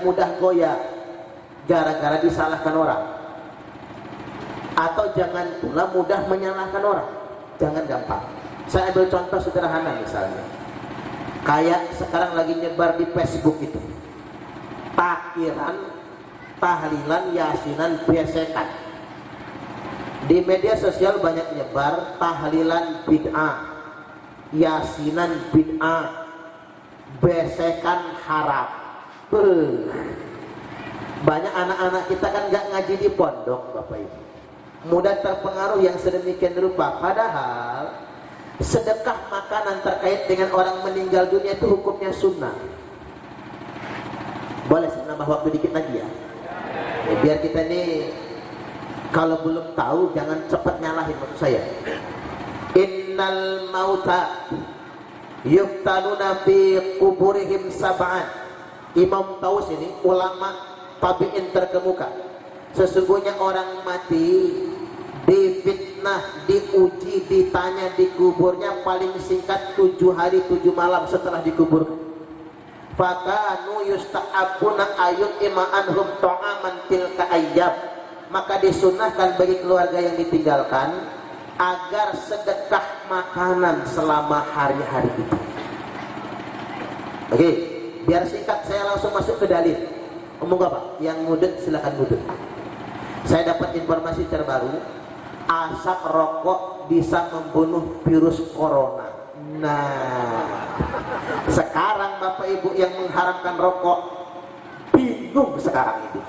mudah goyah gara-gara disalahkan orang, atau jangan pula mudah menyalahkan orang. Jangan gampang. Saya ambil contoh sederhana, misalnya kayak sekarang lagi nyebar di Facebook itu takiran, tahlilan, yasinan, besekan. Di media sosial banyak nyebar tahlilan bid'ah, yasinan bid'ah, besekan haram. Banyak anak-anak kita kan nggak ngaji di pondok, Bapak Ibu, mudah terpengaruh yang sedemikian rupa. Padahal sedekah makanan terkait dengan orang meninggal dunia itu hukumnya sunnah. Boleh saya nambah waktu dikit lagi ya? Biar kita ini kalau belum tahu jangan cepat nyalahin, maksud saya. Innal mauta yuftanuna fi kuburihim sab'an. Imam Taus ini ulama tabi'in terkemuka. Sesungguhnya orang mati difitnah, diuji, ditanya di kuburnya paling singkat 7 hari 7 malam setelah dikuburkan. Fakanu yusta'abuna ayut ima'anhum ta'aman tilka ayyam. Maka disunahkan bagi keluarga yang ditinggalkan agar sedekah makanan selama hari-hari itu. Oke, biar singkat saya langsung masuk ke dalil. Omong apa? Yang mudut silakan mudut. Saya dapat informasi terbaru, asap rokok bisa membunuh virus corona. Nah, sekarang Bapak Ibu yang mengharamkan rokok bingung sekarang itu.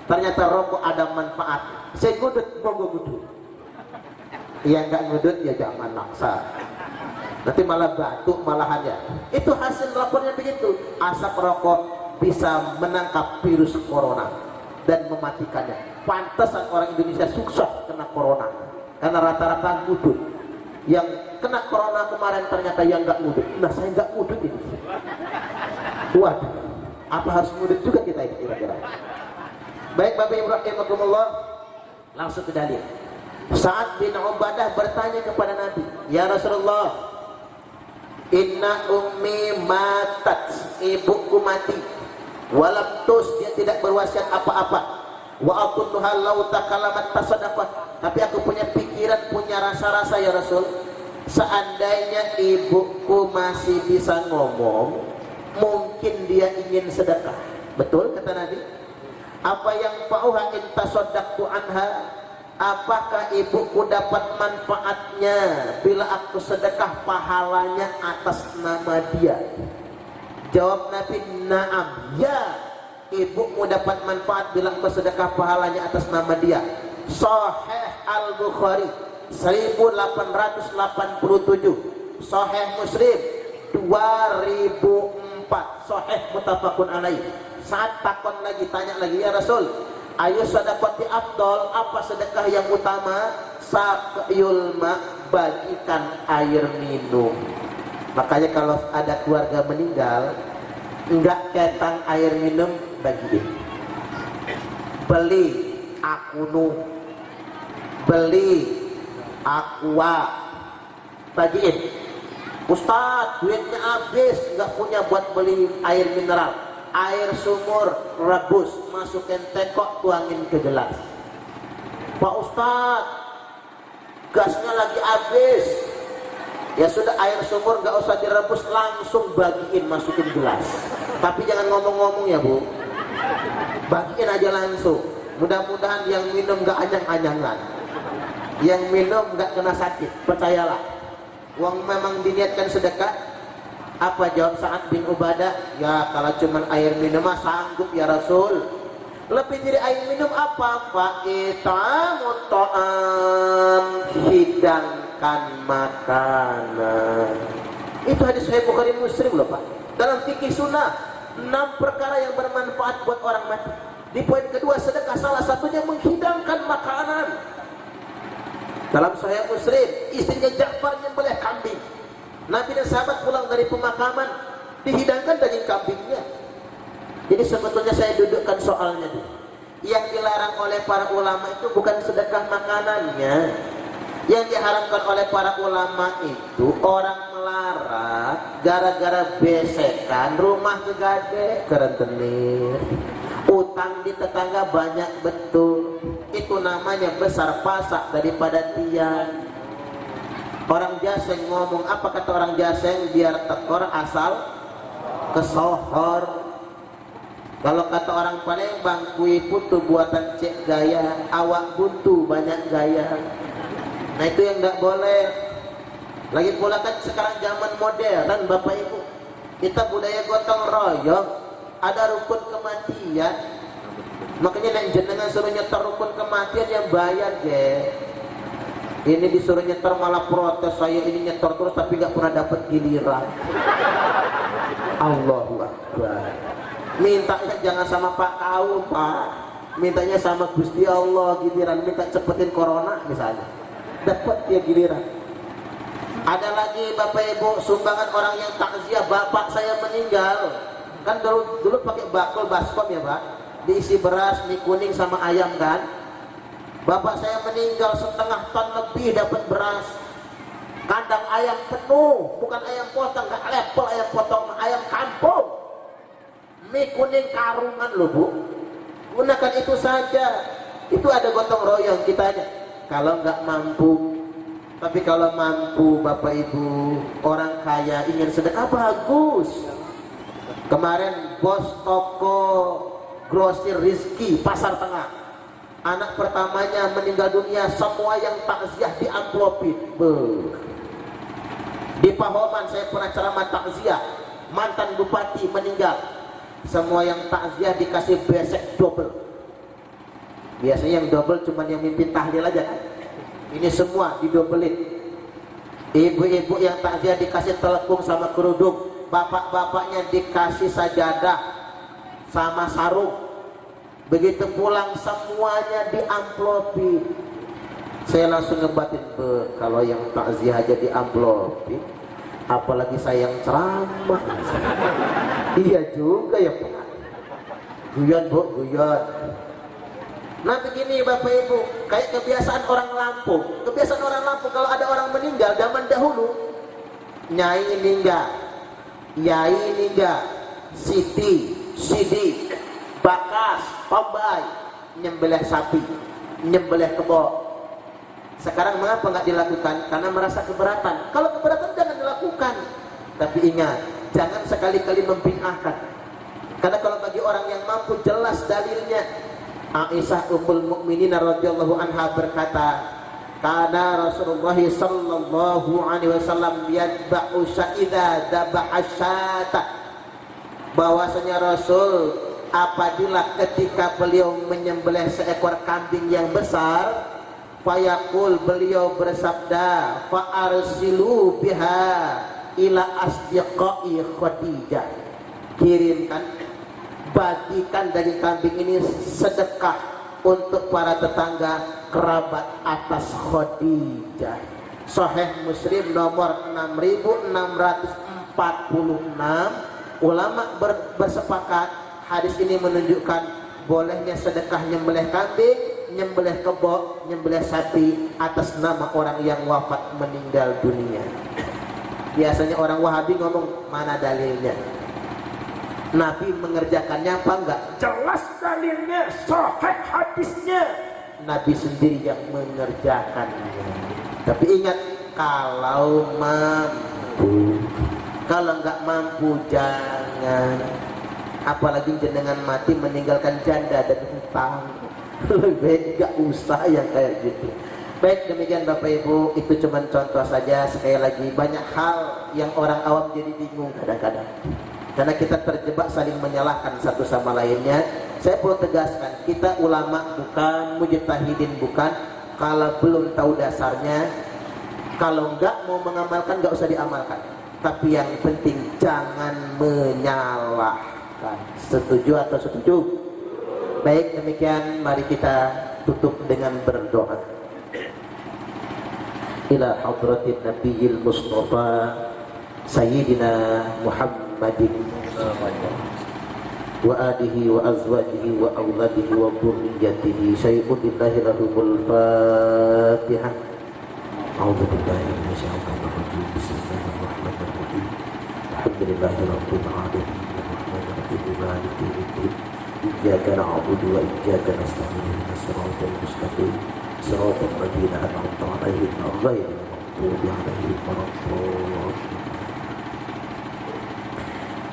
Ternyata rokok ada manfaat. Saya ngudut, monggo ngudut. Yang nggak ngudut ya jangan maksa. Nanti malah batuk malahan ya. Itu hasil lapornya begitu. Asap rokok bisa menangkap virus corona dan mematikannya. Pantesan orang Indonesia sukses kena corona karena rata-rata ngudut. Yang kena corona kemarin ternyata yang nggak ngudut. Nah, saya nggak ngudut ini. Waduh, apa harus ngudut juga kita ini kira-kira? Baik Bapak Ibu rahimakumullah, langsung ke dalil. Sa'ad bin Ubadah bertanya kepada Nabi, "Ya Rasulullah, inna ummi matat, ibuku mati, walam tus, dia tidak berwasiat apa-apa, wa akunnuha law takalamat tasadaqah." Tapi aku punya pikiran, punya rasa-rasa ya Rasul, seandainya ibuku masih bisa ngomong, mungkin dia ingin sedekah. Betul kata Nabi? Apa yang fa'uha in tasaddaqtu anha, apakah ibuku dapat manfaatnya bila aku sedekah pahalanya atas nama dia? Jawab Nabi, na'am, ya, ibumu dapat manfaat bila aku sedekah pahalanya atas nama dia. Sahih Al-Bukhari 1887, Sahih Muslim 2004, Sahih muttafaqun alaih. Saat takon lagi, tanya lagi, ya Rasul, ayu sedekati afdol, apa sedekah yang utama? Saqyul ma, bagikan air minum. Makanya kalau ada keluarga meninggal, enggak ketang air minum, bagiin. Beli Akunu, beli Aqua, bagiin. Ustadz, duitnya habis, enggak punya buat beli air mineral. Air sumur rebus, masukin tekok, tuangin ke gelas. Pak Ustadz, gasnya lagi habis. Ya sudah, air sumur gak usah direbus, langsung bagiin, masukin gelas. Tapi jangan ngomong-ngomong ya Bu, bagiin aja langsung. Mudah-mudahan yang minum gak anyang-anyangan, yang minum gak kena sakit. Percayalah, uang memang diniatkan sedekah. Apa jawab Sa'ad bin Ubadah? Ya kalau cuma air minum mah sanggup ya Rasul. Lebih dari air minum apa? Fa'itamu ta'am, hidangkan makanan. Itu hadis Sahih Bukhari Muslim loh Pak. Dalam fikih sunnah 6 perkara yang bermanfaat buat orang mati. Di poin kedua sedekah, salah satunya menghidangkan makanan. Dalam Sahih Muslim, istrinya Ja'far nyembelih kambing. Nabi dan sahabat pulang dari pemakaman, dihidangkan daging kambingnya. Jadi sebetulnya saya dudukkan soalnya dulu. Yang dilarang oleh para ulama itu bukan sedekah makanannya. Yang diharamkan oleh para ulama itu orang melarat gara-gara besekan rumah kegade kerentenir, utang di tetangga banyak betul. Itu namanya besar pasak daripada tiang. Orang Jaseng ngomong apa kata orang Jaseng, biar tekor asal kesohor. Kalau kata orang Palembang, kui putu buatan cek gaya, awak buntu banyak gaya. Nah itu yang tidak boleh. Lagi pula kan sekarang zaman modern Bapak Ibu, kita budaya gotong royong, ada rukun kematian. Makanya nek jenengan suruh nyetor rukun kematian yang bayar ge. Ini disuruh nyetor malah protes, saya ini nyetor terus tapi nggak pernah dapat giliran. Allahu Akbar. Mintanya jangan sama Pak Kau, Pak. Mintanya sama Gusti Allah giliran, minta cepetin corona misalnya. Dapat dia giliran. Ada lagi Bapak Ibu, sumbangan orang yang takziah, bapak saya meninggal. Kan dulu pakai bakul baskom ya Pak, diisi beras, mie kuning sama ayam kan. Bapak saya meninggal, 1,5 ton lebih dapat beras. Kandang ayam penuh, bukan ayam potong, nggak level ayam potong, ayam kampung. Mie kuning karungan loh Bu. Gunakan itu saja. Itu ada gotong royong kitanya. Kalau nggak mampu, tapi kalau mampu Bapak Ibu, orang kaya ingin sedekah bagus. Kemarin bos toko grosir Rizki Pasar Tengah, anak pertamanya meninggal dunia, semua yang takziah diamplopin. Di Pahoman saya pernah ceramah takziah, mantan bupati meninggal, semua yang takziah dikasih besek double. Biasanya yang double cuma yang mimpin tahlil aja kan, ini semua didobelin. Ibu-ibu yang takziah dikasih telekung sama kerudung, bapak-bapaknya dikasih sajadah sama sarung. Begitu pulang semuanya diamplopi. Saya langsung ngebatin, kalau yang takziah aja diamplopi, apalagi saya yang ceramah. Iya juga ya Pak. Guyon Bu, guyon. Nah begini Bapak Ibu, kayak kebiasaan orang Lampung. Kebiasaan orang Lampung kalau ada orang meninggal zaman dahulu, Nyai meninggal, Yai meninggal, Siti, Sidi, Bakas, Tombay, nyembelih sapi, nyembelih kebo. Sekarang mengapa nggak dilakukan? Karena merasa keberatan. Kalau keberatan jangan dilakukan. Tapi ingat, jangan sekali-kali membid'ahkan. Karena kalau bagi orang yang mampu jelas dalilnya. Aisyah Ummul Mukminin radhiyallahu anha berkata, "Kana Rasulullah sallallahu alaihi wasallam yadba'u idza dhabaha syata." Bahwasanya Rasul apabila ketika beliau menyembelih seekor kambing yang besar, fayaqul, beliau bersabda, fa arsilu biha ila asdiqai Khadijah. Kirimkan, bagikan daging kambing ini sedekah untuk para tetangga kerabat atas Khadijah. Sahih Muslim nomor 6646. Ulama bersepakat hadis ini menunjukkan bolehnya sedekah nyembelih kambing, nyembelih kebo, nyembelih sapi atas nama orang yang wafat meninggal dunia. Biasanya orang Wahabi ngomong, mana dalilnya? Nabi mengerjakannya apa enggak? Jelas dalilnya, sahih hadisnya. Nabi sendiri yang mengerjakannya. Tapi ingat, kalau mampu. Kalau enggak mampu jangan. Apalagi jenengan mati meninggalkan janda dan hutang. Lebih baik enggak usah yang kayak gitu. Baik, demikian Bapak Ibu, itu cuma contoh saja. Sekali lagi, banyak hal yang orang awam jadi bingung kadang-kadang. Karena kita terjebak saling menyalahkan satu sama lainnya. Saya perlu tegaskan, kita ulama bukan, mujtahidin bukan. Kalau belum tahu dasarnya, kalau enggak mau mengamalkan, enggak usah diamalkan. Tapi yang penting jangan menyalahkan. Setuju atau setuju? Baik, demikian mari kita tutup dengan berdoa. Ila hadratin Nabiyil Mustafa Sayyidina Muhammadin wa alihi wa azwajihi wa awladihi wa dhurriyyatihi syai'un lillahi lahumul Fatihah. A'udzu billahi minasyaitonir rajim. Bismillahirrahmanirrahim. alhamdulillahi rabbil alamin arrahmanir rahim maliki yaumiddin iyyaka na'budu wa iyyaka nasta'in ihdinas siratal mustaqim siratal ladzina an'amta 'alaihim ghairil maghdubi 'alaihim waladdallin.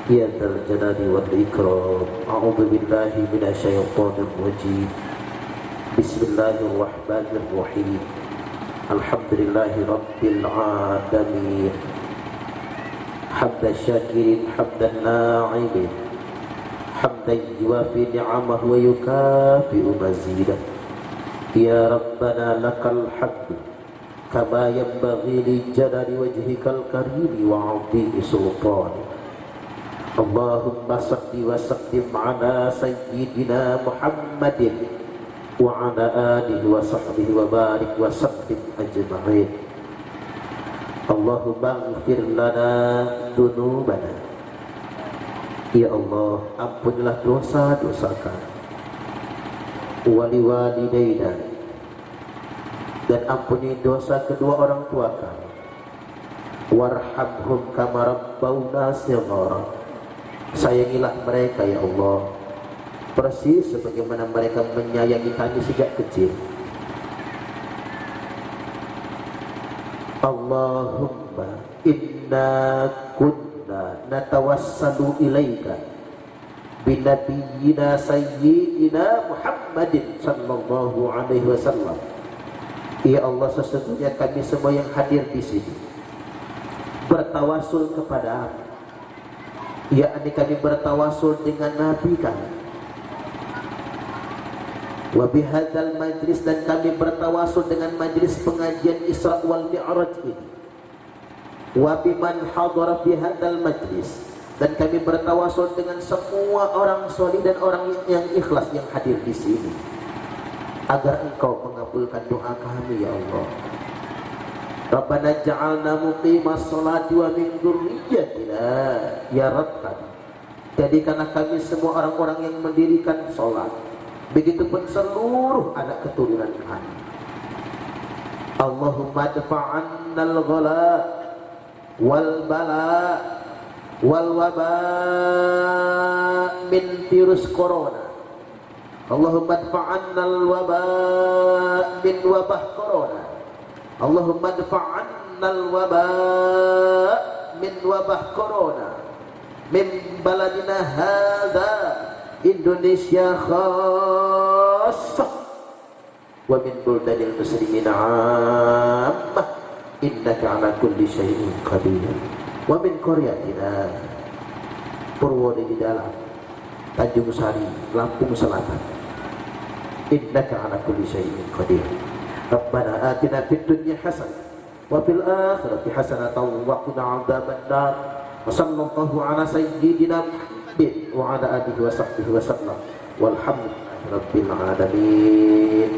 Ya dzal jalali wal ikram, a'udzu billahi minasy syaithanir rajim. Bismillahirrahmanirrahim. Alhamdulillahi rabbil alamin. Hamdan syakirin hamdan na'imin, hamdan yuwafi ni'amahu wa yukafi'u mazidah. Ya Rabbana lakal hamdu kama yanbaghi li jalali wajhikal karimi wa 'azimi sultanik. Allahumma salli wa sallim ala sayyidina Muhammadin wa ala alihi wa sahbihi wa barik wa sallim ajma'in. Allahumma ighfir lana dzunubana. Ya Allah, ampunilah dosa-dosa kami. Wali walidaina, dan ampuni dosa kedua orang tua kami. Warhamhum kama rabbawna shighara. Sayangilah mereka ya Allah, persis sebagaimana mereka menyayangi kami sejak kecil. Allahumma inna kunna natawassalu ilaika binabiyyina sayyidina Muhammadin sallallahu alaihi wasallam. Ya Allah, sesungguhnya kami semua yang hadir di sini bertawasul kepada, yakni kami bertawasul dengan Nabi kami. Wa bihadzal majlis, dan kami bertawasul dengan majlis pengajian Isra wal Mi'raj ini. Wa biman hadara fi hadzal majlis, dan kami bertawasul dengan semua orang soleh dan orang yang ikhlas yang hadir di sini, agar Engkau mengabulkan doa kami ya Allah. Rabbana ja'alna muqimas sholati wa min dzurriyyatina ya Rabbana. Jadikanlah kami semua orang-orang yang mendirikan sholat, begitupun seluruh anak keturunan kami. Allahumma dfa'annal ghala wal bala wal waba min virus corona. Allahumma dfa'annal waba min wabah corona. Allahumma dfa'annal waba min wabah corona min baladina hadza Indonesia khassah wa min buldanil muslimin 'ammah innaka 'ala kulli syai'in qadir. Wa min qaryatina Purwodadi Dalam, Tanjung Sari, Lampung Selatan, innaka 'ala kulli syai'in qadir. Rabbana atina fid dunya hasanah wa fil akhirati hasanatan wa qina 'adzabannar. Wa sallallahu 'ala sayyidina Muhammad wa 'ala alihi wa sahbihi wa sallam. Walhamdulillahi rabbil alamin.